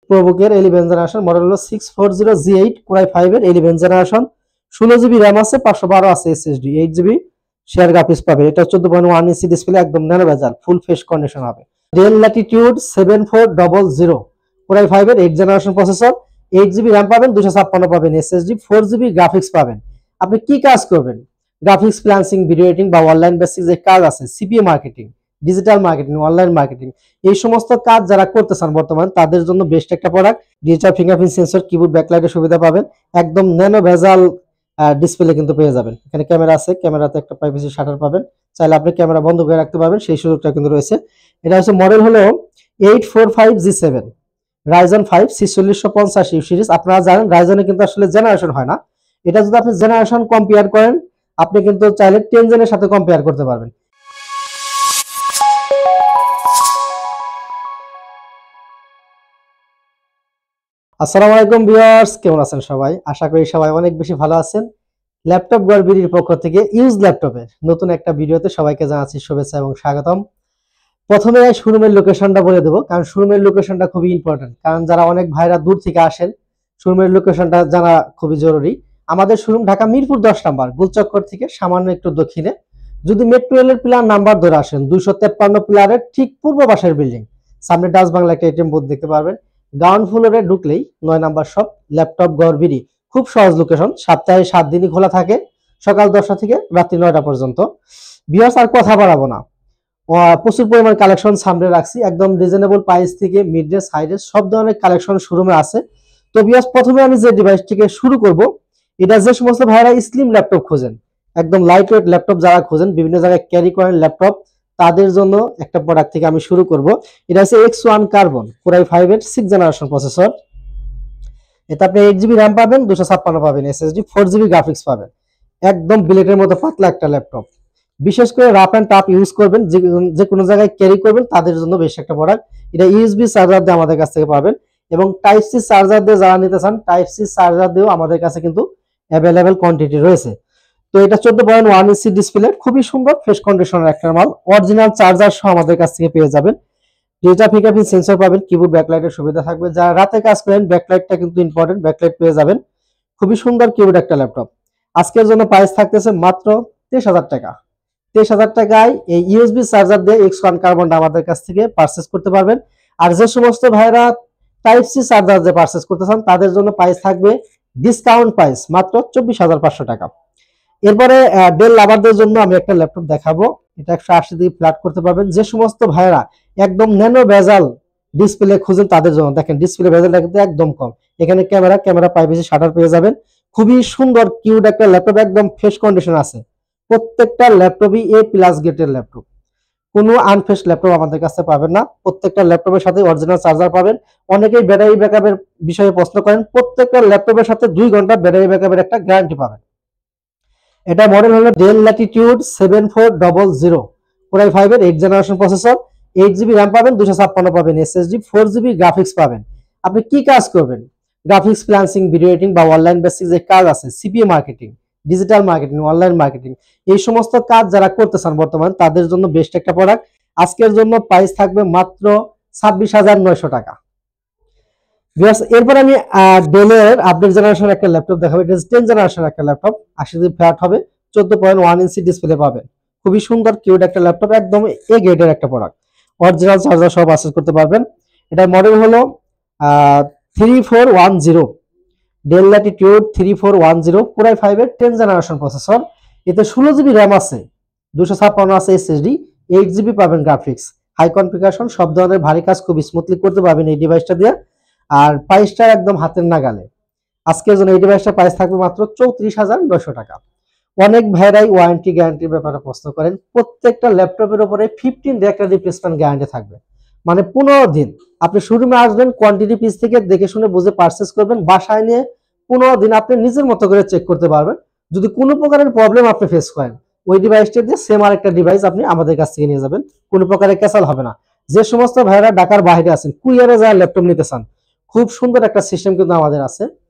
প্রোবুকের 11 generation, model হলো 640G8, core i 5 এর 11 generation, 16GB RAM আছে, 512 আছে এসএসডি, 8GB শেয়ার গ্রাফিক্স পাবে। এটা 14.1 ইঞ্চি ডিসপ্লে, একদম ন্যানো বেজাল, ফুল ফেস কন্ডিশন হবে। ডেল ল্যাটিটিউড 7400, কোরাই 5 এর 8 জেনারেশন প্রসেসর, 8GB র্যাম পাবেন, 256 পাবেন এসএসডি, 4GB গ্রাফিক্স পাবেন। আপনি কি কাজ করবেন? গ্রাফিক্স ফ্রিল্যান্সিং, ভিডিও এডিটিং বা অনলাইন বেসিক যে কাজ আছে, CPA marketing, digital marketing, online marketing, এই সমস্ত কাজ যারা করতে চান বর্তমান, তাদের জন্য বেস্ট একটা product. Digital fingerprint sensor, keyboard ব্যাকলাইটের সুবিধা পাবেন, একদম ন্যানো ভেজাল ডিসপ্লে কিন্তু পেয়ে যাবেন। এখানে ক্যামেরা আছে, ক্যামেরাতে একটা প্রাইভেসি শাটার পাবেন, চাইলে আপনি ক্যামেরা বন্ধ করে রাখতে পারবেন, সেই সুযোগটা কিন্তু রয়েছে। এটা হচ্ছে মডেল হলো 845G7, রাইজন 5 4650 সিরিজ। আপনারা জানেন রাইজনে কিন্তু আসলে জেনারেশন হয় না, এটা যদি আপনি জেনারেশন কম্পেয়ার করেন, আপনি কিন্তু চাইলে 10 জেনের সাথে কম্পেয়ার করতে পারবেন। আসসালামু আলাইকুম ভিউয়ার্স, কেমন আছেন সবাই? আশা করি সবাই অনেক বেশি ভালো আছেন। ল্যাপটপ গড়বিড়ির পক্ষ থেকে ইউজ ল্যাপটপের নতুন একটা ভিডিওতে সবাইকে জানাচ্ছি শুভেচ্ছা এবং স্বাগতম। প্রথমে শোরুমের লোকেশনটা বলে দেবো, কারণ শোরুমের লোকেশনটা খুবই ইম্পর্টেন্ট, কারণ যারা অনেক ভাইরা দূর থেকে আসেন, শোরুমের লোকেশনটা জানা খুবই জরুরি। আমাদের শোরুম ঢাকা মিরপুর 10 নম্বর গোলচক্কর থেকে সামান্য একটু দক্ষিণে। যদি মেট্রো রেলের পিলার নাম্বার ধরে আসেন, 253 পিলারের ঠিক পূর্ব পাশের বিল্ডিং, সামনে ডাচ বাংলা একটা এটিএম বুথ দেখতে পারবেন। গ্রাউন্ড ফ্লোরে ঢুকলেই 9 নম্বর শপ, ল্যাপটপ গড়বিড়ি। খুব সহজ লোকেশন, সপ্তাহে 7 দিনই খোলা থাকে, সকাল 10টা থেকে রাত্রি 9টা পর্যন্ত। ভিউয়ার্স, আর কথা বাড়াবো না, প্রচুর পরিমাণ কালেকশন সামনে রাখছি, একদম রিজনেবল প্রাইস থেকে মিড রেঞ্জ, হাই রেঞ্জ সব ধরনের কালেকশন শোরুমে আছে। তো ভিউয়ার্স, প্রথমে আমি যে ডিভাইস থেকে শুরু করব, এটা যে সমস্ত ভাইরা স্লিম ল্যাপটপ খোঁজেন, একদম লাইট ওয়েট ল্যাপটপ যারা খোঁজেন, বিভিন্ন জায়গায় ক্যারি করেন ল্যাপটপ, তাদের জন্য একটা প্রোডাক্ট থেকে আমি শুরু করব। এটা হচ্ছে X1 কার্বন, কোরাই 5 এর 6 জেনারেশন প্রসেসর। এটা আপনি 8GB র্যাম পাবেন, 256 পাবেন এসএসডি, 4GB গ্রাফিক্স পাবেন। একদম বিলেটের মতো পাতলা একটা ল্যাপটপ, বিশেষ করে রাফ এন্ড টাফ ইউজ করবেন, যে কোনো জায়গায় ক্যারি করবেন, তাদের জন্য বেশ একটা প্রোডাক্ট। এটা ইউএসবি চার্জার দিয়ে আমাদের কাছ থেকে পাবেন, এবং টাইপ সি চার্জার দিয়ে যারা নিতে চান, টাইপ সি চার্জার দিয়েও আমাদের কাছে কিন্তু অ্যাভেলেবেল কোয়ান্টিটি রয়েছে। তো এটা 14.1 ইঞ্চি ডিসপ্লে, খুবই সুন্দর ফ্রেশ কন্ডিশনের একটা মাল। অরিজিনাল চার্জার সহ আমাদের কাছ থেকে পেয়ে যাবেন। ডিজিটাল ফিঙ্গারপ্রিন্ট সেন্সর পাবেন, কিবোর্ড ব্যাকলাইটের সুবিধা থাকবে। যারা রাতে কাজ করেন, ব্যাকলাইটটা কিন্তু ইম্পর্টেন্ট, ব্যাকলাইট পেয়ে যাবেন। খুবই সুন্দর কিবোর্ড একটা ল্যাপটপ। আজকের জন্য প্রাইস থাকতেছে মাত্র 23,000 টাকা। 23,000 টাকায় এই ইউএসবি চার্জার দিয়ে X1 কার্বনটা আমাদের কাছ থেকে পারচেজ করতে পারবেন। আর যে সমস্ত ভাইরা টাইপ সি চার্জার দিয়ে পারচেজ করতে চান, তাদের জন্য প্রাইস থাকবে ডিসকাউন্ট প্রাইস মাত্র 24,500 টাকা। এরপরে ডেল লাভারদের জন্য আমি একটা ল্যাপটপ দেখাবো, এটা 180 দিয়ে ফ্ল্যাট করতে পারবেন। যে সমস্ত ভাইরা একদম ন্যানো বেজাল ডিসপ্লে খুঁজেন, তাদের জন্য দেখেন ডিসপ্লে বেজালটা কিন্তু একদম কম। এখানে ক্যামেরা প্রাইভেসি শাটার পেয়ে যাবেন। খুবই সুন্দর কিউট একটা ল্যাপটপ, একদম ফ্রেশ কন্ডিশন আছে। প্রত্যেকটা ল্যাপটপই A+ গ্রেডের ল্যাপটপ, কোনো আনফ্রেশ ল্যাপটপ আমাদের কাছে পাবেন না। প্রত্যেকটা ল্যাপটপের সাথে অরিজিনাল চার্জার পাবেন। অনেকেই ব্যাটারি ব্যাকআপের বিষয়ে প্রশ্ন করেন, প্রত্যেকটা ল্যাপটপের সাথে 2 ঘন্টা ব্যাটারি ব্যাকআপের একটা গ্যারান্টি পাবেন। এটা মডেল হলো ডেল ল্যাটিটিউড 7400, কোরাই 5 এর 8 জেনারেশন প্রসেসর, 8GB র্যাম পাবেন, 256 পাবেন এসএসডি, 4GB গ্রাফিক্স পাবেন। আপনি কি কাজ করবেন? গ্রাফিক্স ফ্রিল্যান্সিং, ভিডিও এডিটিং বা অনলাইন বেসিক যে কাজ আছে, CPA marketing, digital marketing, online marketing, এই সমস্ত কাজ যারা করতে চান বর্তমান, তাদের জন্য বেস্ট একটা প্রোডাক্ট। আজকের জন্য প্রাইস থাকবে মাত্র 26,900 টাকা। এরপর আমি ডেলের আপডেট জেনারেশন একটা ল্যাপটপ দেখাবো। এটা 10 জেনারেশন একটা ল্যাপটপ, 80 ফ্ল্যাট হবে, 14.1 ইঞ্চি ডিসপ্লে পাবেন। খুবই সুন্দর কিউট একটা ল্যাপটপ, একদম A গ্রেডের একটা প্রোডাক্ট। অরিজিনাল চার্জার সব পারচেজ করতে পারবেন। এটা মডেল হলো 3410, ডেল ল্যাটিটিউড 3410, কোরাই 5 এর 10 জেনারেশন প্রসেসর। এতে 16GB র্যাম আছে, 256 আছে এসএসডি, 8GB পাবেন গ্রাফিক্স। হাই কনফিগারেশন, সব ধরনের ভারী কাজ খুব স্মুথলি করতে পারবেন এই ডিভাইসটা দিয়ে। আর প্রাইসটা একদম হাতের নাগালে। আজকের জন্য এই ডিভাইসটা প্রাইস থাকবে মাত্র 34,900 টাকা। অনেক ভাইরাই ওয়ারেন্টি গ্যারান্টির ব্যাপারে প্রশ্ন করেন। প্রত্যেকটা ল্যাপটপের উপরে 15 ডে একটা রিপ্লেসমেন্ট গ্যারান্টি থাকবে, মানে 15 দিন। আপনি শোরুমে আসবেন, কোয়ান্টিটি পিস থেকে দেখে শুনে বুঝে পারচেজ করবেন, বাসায় নিয়ে 15 দিন আপনি নিজের মতো করে চেক করতে পারবেন। যদি কোনো প্রকারের প্রবলেম আপনি ফেস করেন, ওই ডিভাইসটা দিয়ে সেম আরেকটা ডিভাইস আপনি আমাদের কাছ থেকে নিয়ে যাবেন, কোনো প্রকারের ক্যাসাল হবে না। যে সমস্ত ভাইরা ঢাকার বাইরে আছেন, কুরিয়ারে যারা ল্যাপটপ নিতে চান, খুব সুন্দর একটা সিস্টেম কিন্তু আমাদের আছে।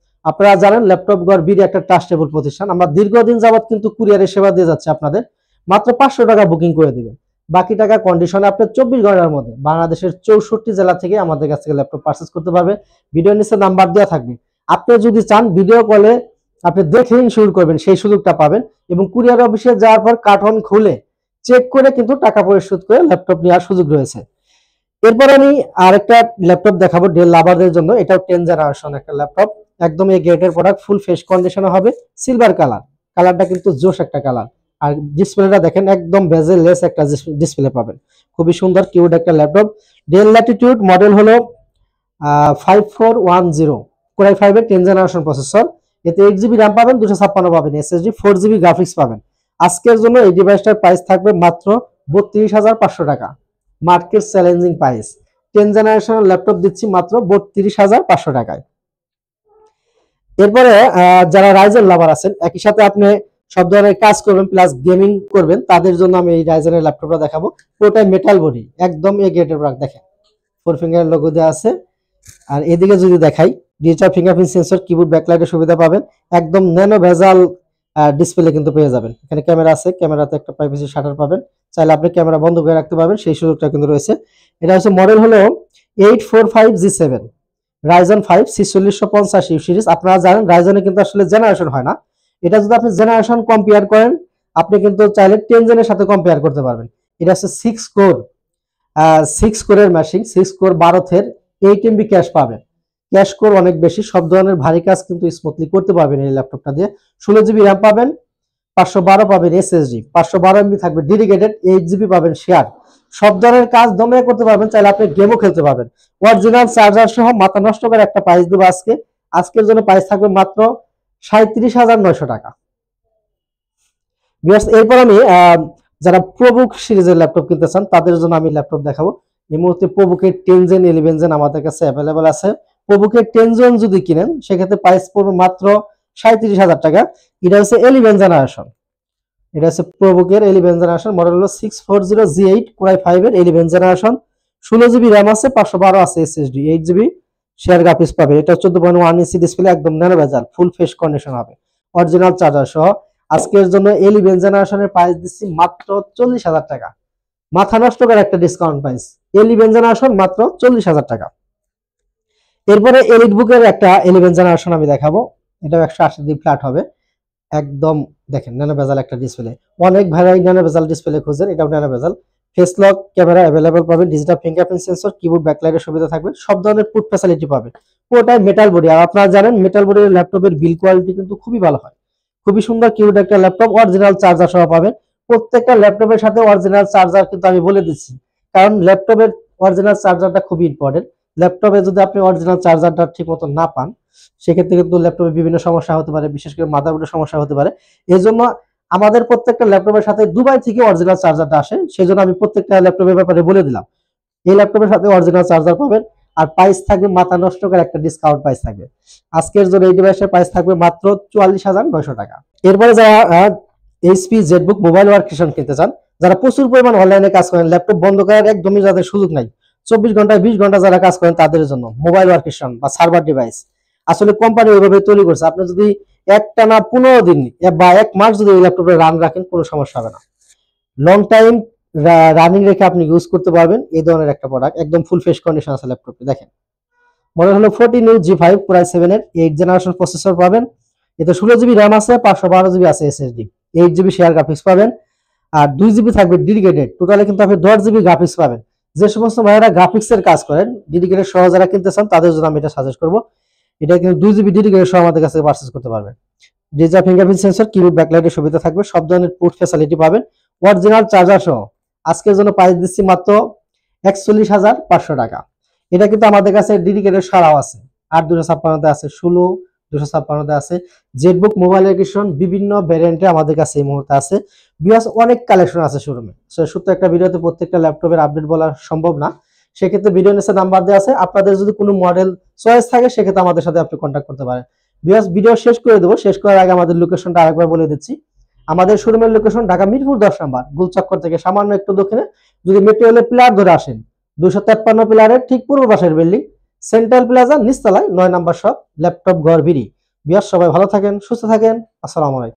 আপনারা জানেন ল্যাপটপ গড়বিড়ি একটা ট্রাস্টেবল প্রতিষ্ঠান। আমরা দীর্ঘদিন যাবত কিন্তু কুরিয়ারের সেবা দিয়ে যাচ্ছি আপনাদের। মাত্র 500 টাকা বুকিং করে দিবেন, বাকি টাকা কন্ডিশনে আপনি 24 ঘন্টার মধ্যে বাংলাদেশের 64 জেলা থেকে আমাদের কাছ থেকে ল্যাপটপ পারচেজ করতে পারবে। ভিডিও নিচে নাম্বার দেওয়া থাকবে, আপনি যদি চান ভিডিও কলে আপনি দেখে ইনস্যুর করবেন, সেই সুযোগটা পাবেন। এবং কুরিয়ার অফিসে যাওয়ার পর কার্টন খুলে চেক করে কিন্তু টাকা পরিশোধ করে ল্যাপটপ নেওয়ার সুযোগ রয়েছে। এরপর আমি আরেকটা ল্যাপটপ দেখাবো ডেল লাভারদের জন্য। এটাও 10 জেনারেশন একটা ল্যাপটপ, একদম এই গ্রেডের প্রোডাক্ট, ফুল ফ্রেশ কন্ডিশনে হবে, সিলভার কালার। কালারটা কিন্তু জোশ একটা কালার। আর ডিসপ্লেটা দেখেন একদম বেজেললেস একটা ডিসপ্লে পাবেন, খুবই সুন্দর কিউট একটা ল্যাপটপ। ডেল ল্যাটিটিউড মডেল হলো 5410 কোরাই 5 এর 10 জেনারেশন প্রসেসর। এতে 8 জিবি র্যাম পাবেন, 256 পাবেন এসএসডি, 4 জিবি গ্রাফিক্স পাবেন। আজকের জন্য এই ডিভাইসটার প্রাইস থাকবে মাত্র 32,500 টাকা, মার্কেট চ্যালেঞ্জিং প্রাইস। 10 জেনারেশনের ল্যাপটপ দিচ্ছি মাত্র 32,500 টাকায়। এরপরে যারা রাইজেন লাভার আছেন, একই সাথে আপনি সব ধরনের কাজ করবেন প্লাস গেমিং করবেন, তাদের জন্য আমি এই রাইজেনের ল্যাপটপটা দেখাবো। পুরোটাই মেটাল বডি, একদম এ গ্রেডের প্রোডাক্ট। দেখেন 4 ফিঙ্গার লোগো দেওয়া আছে। আর এদিকে যদি দেখাই, ডিজিটাল ফিঙ্গারপ্রিন্ট সেন্সর, কিবোর্ড ব্যাকলাইটের সুবিধা পাবেন, একদম ন্যানো ভেজাল ডিসপ্লে কিন্তু পেয়ে যাবেন। এখানে ক্যামেরা আছে, ক্যামেরাতে একটা প্রাইভেসি শাটার পাবেন, চাইলে আপনি ক্যামেরা বন্ধ করে রাখতে পারবেন, সেই সুযোগটা কিন্তু রয়েছে। এটা হচ্ছে মডেল হলো 845G7 রাইজন 5 4650 ইউ সিরিজ। আপনারা জানেন রাইজনে কিন্তু আসলে জেনারেশন হয় না, এটা যদি আপনি জেনারেশন কম্পেয়ার করেন, আপনি কিন্তু চাইলে 10 জেনের সাথে কম্পেয়ার করতে পারবেন। এটা হচ্ছে 6 কোরের machine, 6 core 12 thread, 8 MB cash পাবেন। ক্যাশ কোর অনেক বেশি, সব ধরনের ভারী কাজ কিন্তু স্মুথলি করতে পারবেন এই ল্যাপটপটা দিয়ে। 16 জিবি র্যাম পাবেন, 512 পাবেন এসএসডি, 512 MB থাকবে ডেডিকেটেড, 8 জিবি পাবেন শেয়ার। সব ধরনের কাজ দমে করতে পারবেন, চাইলে আপনি গেমও খেলতে পারবেন। অরিজিনাল চার্জার সহ মাথা নষ্ট করে একটা প্রাইস দেবো আজকে। আজকের জন্য প্রাইস থাকবে মাত্র 37,900 টাকা। এরপর আমি যারা প্রবুক সিরিজের ল্যাপটপ কিনতে চান তাদের জন্য আমি ল্যাপটপ দেখাবো। এই মুহূর্তে প্রবুকের 10 জেন 11 জেন আমাদের কাছে অ্যাভেলেবল আছে। প্রবুকের 10 জেন যদি কিনেন সেক্ষেত্রে প্রাইস পড়বে মাত্র 37,000 টাকা। এটা হচ্ছে 11 জেনারেশন, এটা হচ্ছে প্রবুকের 11 জেনারেশন, মডেল হলো 640G8 কোরাই 5 এর 11 জেনারেশন। 16 জিবি র্যাম আছে, 512 আছে এসএসডি, 8 জিবি শেয়ার গ্রাফিক্স পাবে। এটা 14.1 ইঞ্চি ডিসপ্লে, একদম ন্যানো ভেজাল, ফুল ফ্রেশ কন্ডিশন হবে, অরিজিনাল চার্জার সহ। আজকের জন্য 11 জেনারেশনের প্রাইস দিচ্ছি মাত্র 40,000 টাকা, মাথা নষ্ট করে একটা ডিসকাউন্ট প্রাইস। 11 জেনারেশন মাত্র 40,000 টাকা। এরপরে এলিট বুকের একটা 11 জেনারেশন আমি দেখাবো। এটাও 180 ফ্ল্যাট হবে, একদম দেখেন ন্যানো ভেজাল একটা ডিসপ্লে। অনেক ভ্যারাইটি ন্যানো ভেজাল ডিসপ্লে খুঁজেন, এটাও ন্যানো ভেজাল। ফেস লক ক্যামেরা অ্যাভেলেবল পাবেন, ডিজিটাল ফিঙ্গারপ্রিন্ট সেন্সর, কিবোর্ড ব্যাকলাইটের সুবিধা থাকবে, সব ধরনের পুট ফ্যাসিলিটি পাবেন। পুরোটাই মেটাল বডি। আর আপনারা জানেন মেটাল বডির ল্যাপটপের বিল কোয়ালিটি কিন্তু খুবই ভালো হয়, খুবই সুন্দর কিউট একটা ল্যাপটপ। অরিজিনাল চার্জার সহ পাবেন। প্রত্যেকটা ল্যাপটপের সাথে অরিজিনাল চার্জার কিন্তু আমি বলে দিচ্ছি, কারণ ল্যাপটপের অরিজিনাল চার্জারটা খুবই ইম্পর্টেন্ট। ল্যাপটপে যদি আপনি অরিজিনাল চার্জারটা ঠিক মতো না পান, সেক্ষেত্রে কিন্তু ল্যাপটপে বিভিন্ন সমস্যা হতে পারে, বিশেষ করে মাদারবোর্ডের সমস্যা হতে পারে। এই জন্য আমাদের প্রত্যেকটা ল্যাপটপের সাথে দুবাই থেকে অরিজিনাল চার্জারটা আসে, সেই জন্য আমি প্রত্যেকটা ল্যাপটপের ব্যাপারে বলে দিলাম। এই ল্যাপটপের সাথে অরিজিনাল চার্জার পাবেন, আর প্রাইস থাকবে মাথা নষ্ট করে একটা ডিসকাউন্ট প্রাইস থাকবে। আজকের জন্য এই ডিভাইসের প্রাইস থাকবে মাত্র 44,900 টাকা। এরপরে যারা এইচপি জেটবুক মোবাইল ওয়ার্কস্টেশন কিনতে চান, যারা প্রচুর পরিমাণ অনলাইনে কাজ করেন, ল্যাপটপ বন্ধ করার একদমই যাদের সুযোগ নাই, 24 ঘন্টায় 20 ঘন্টা যারা কাজ করেন, তাদের জন্য মোবাইল ওয়ার্কস্টেশন বা সার্ভার ডিভাইস আসলে কোম্পানি ওইভাবে তৈরি করছে। আপনি যদি একটানা 15 দিন বা 1 মাস যদি এই ল্যাপটপে রান রাখেন, কোনো সমস্যা হবে না। লং টাইম রানিং রেখে আপনি ইউজ করতে পারবেন, এই ধরনের একটা প্রোডাক্ট, একদম ফুল ফ্রেশ কন্ডিশন আছে ল্যাপটপে। দেখেন মডেল হলো 14U G5 কোরাই 7 এর 8 জেনারেশন প্রসেসর পাবেন। এতে 16 জিবি র্যাম আছে, 512 জিবি আছে এসএসডি, 8 জিবি শেয়ার গ্রাফিক্স পাবেন, আর 2 জিবি থাকবে ডেডিকেটেড। টোটালে কিন্তু আপনি 10 জিবি গ্রাফিক্স পাবেন। যে সমস্ত ভাইয়েরা গ্রাফিক্সের কাজ করেন, ডেডিকেটেড সহ যারা কিনতে চান, তাদের জন্য আমি এটা সাজেস্ট করবো। এটা কিন্তু 2 জিবি ডেডিকেটেড সহ আমাদের কাছে পারচেজ করতে পারবেন। ডিজিটাল ফিঙ্গারপ্রিন্ট সেন্সর, কিবোর্ড ব্যাকলাইটের সুবিধা থাকবে, সব ধরনের পুট ফ্যাসিলিটি পাবেন, অরিজিনাল চার্জার সহ। আজকের জন্য প্রাইস দিচ্ছি মাত্র 41,500 টাকা। এটা কিন্তু আমাদের কাছে ডেডিকেটেড সারাও আছে, 8 256 আছে, 16 256 আছে। জেটবুক মোবাইল এডিশন বিভিন্ন ভ্যারিয়েন্টে আমাদের কাছে এই মুহূর্তে আছে। বিকজ অনেক কালেকশন আছে শোরুমে, শুধু একটা ভিডিওতে প্রত্যেকটা ল্যাপটপের আপডেট বলা সম্ভব না। সেক্ষেত্রে ভিডিও নিচে নাম্বার দেওয়া আছে, আপনাদের যদি কোনো মডেল চয়েস থাকে সেক্ষেত্রে আমাদের সাথে আপনি কন্ট্যাক্ট করতে পারেন। বিকজ ভিডিও শেষ করে দেবো, শেষ করার আগে আমাদের লোকেশনটা আরেকবার বলে দিচ্ছি। আমাদের শোরুমের লোকেশন ঢাকা মিরপুর 10 নম্বর, গুলচক্কর থেকে সামান্য একটু দক্ষিণে যদি মেট্রোরেলের পিলার ধরে আসেন, 253 পিলারের ঠিক পূর্ব পাশের বিল্ডিং, সেন্ট্রাল প্লাজা নিচতলায় 9 নম্বর শপ, ল্যাপটপ ঘর বিড়ি। বিয়াস সবাই ভালো থাকেন, সুস্থ থাকেন, আসসালামু আলাইকুম।